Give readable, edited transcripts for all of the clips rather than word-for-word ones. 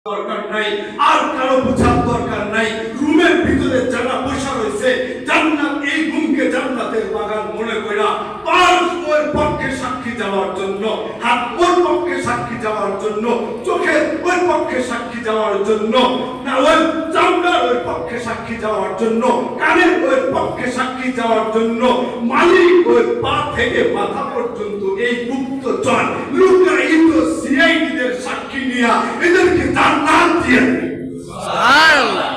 দরকার নাই, আর কারো বোঝার দরকার নাই। রুমের ভিতরে যারা বসা রয়েছে, জান্নাত এই রুমকে জান্নাতের বাগান মনে কইরা পাঁচ ওর পক্ষে সাক্ষী যাওয়ার জন্য, হাত ওর পক্ষে সাক্ষী যাওয়ার জন্য, চোখের ওর পক্ষে সাক্ষী যাওয়ার জন্য, না ওই চামড়ার ওর পক্ষে সাক্ষী যাওয়ার জন্য, কানের ওর পক্ষে সাক্ষী যাওয়ার জন্য, মালিক ওর পা থেকে মাথা পর্যন্ত এই গুপ্তচর লুকায়িত সিআইডিদের সাক্ষী নিয়া এদেরকে জান্নাত দিয়ে সুবহানাল্লাহ।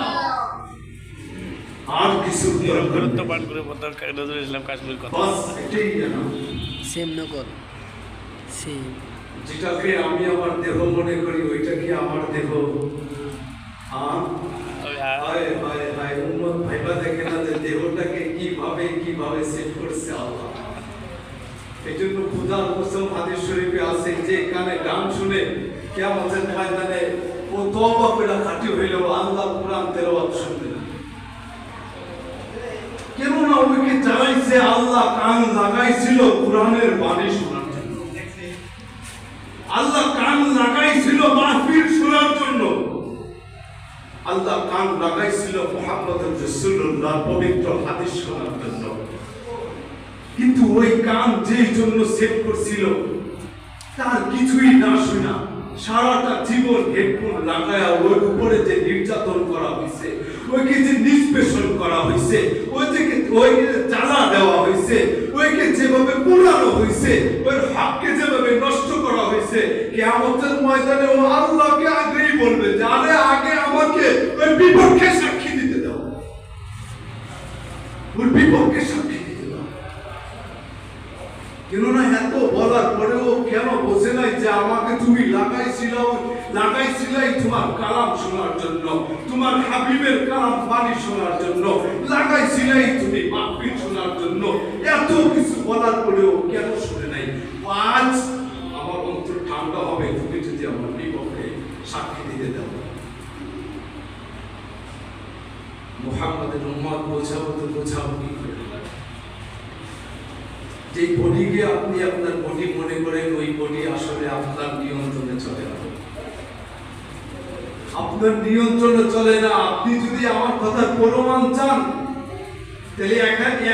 আর কিছু গুরুত্বপূর্ণ করে দরকার নজরুল ইসলাম কাশ্মীর কথা বাস এটাই জানো। সেম নকল সেম যেটাকে আমি আমার দেহ মনে করি ওইটা কি আমার দেহ? হায় হায় হায়, উম্মত ভাইবা দেখে না যে দেহটাকে কিভাবে সেট করছে আল্লাহ। এই জন্য খুদার কসম হাদিস শরীফে আছে যে কানে গান শুনে কিয়ামতের ময়দানে ও তওবা করে খাঁটি হইল আল্লাহ কুরআন তেলাওয়াত শুনবে না। কেননা ওকে জানাইছে আল্লাহ কান লাগাইছিল কুরআনের বাণী শোনার জন্য, আল্লাহ কান লাগাইছিল মাহফিল শোনার জন্য, আল্লাহ কান লাগাইছিল মুহাম্মদুর রাসূলুল্লাহ পবিত্র হাদিস শোনার জন্য। কিন্তু ওই কান যেই জন্য সেট করছিল তার কিছুই না শোনা সারাটা জীবন হেডফোন লাগায়া ওর উপরে যে নির্যাতন করা হয়েছে, ওইকে যে নিষ্পেষণ করা হয়েছে, ওইকে জ্বালা দেওয়া হয়েছে, ওইকে যেভাবে পোড়ানো হয়েছে, ওর হককে যেভাবে নষ্ট করা হয়েছে, কিয়ামতের ময়দানে ও আল্লাহকে আগেই বলবে যে আরে আগে আমাকে ওর বিপক্ষে সাক্ষী দিতে দাও, ওর বিপক্ষে সাক্ষী দিতে দাও। কেননা এত বলার পরেও কেন বোঝে নাই যে আমাকে তুমি লাগাইছিলাই তোমার কালাম শোনার জন্য, তোমার হাবিবের কালাম বাণী শোনার জন্য, লাগাইছিলাই তুমি মাহফিল শোনার জন্য। এত কিছু বলার পরেও কেন শুনে নাই? আজ আমার অন্তর ঠান্ডা হবে তুমি যদি আমার বিপক্ষে সাক্ষী দিতে দাও। মুহাম্মদের উম্মত বোঝাবো তো বোঝাবো কি করে? যে বডিকে আপনি আপনার বডি মনে করেন ওই বডি আসলে আপনার নিয়ন্ত্রণে চলে না, আপনার নিয়ন্ত্রণে চলে না। আপনি যদি আমার কথা প্রমাণ চান তাহলে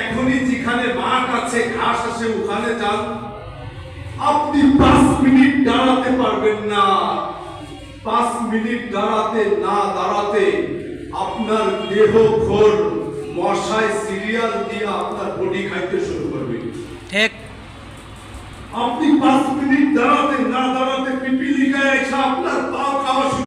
এখনই যেখানে মাঠ আছে ঘাস আছে ওখানে যান। আপনি 5 মিনিট দাঁড়াতে পারবেন না, 5 মিনিট দাঁড়াতে আপনার দেহ ঘোর মশায় সিরিয়াল দিয়ে আপনার বডি খাইতে শুরু করবে। ঠিক আপনি 5 মিনিট দাঁড়াতে পিপিলিকায় এসে আপনার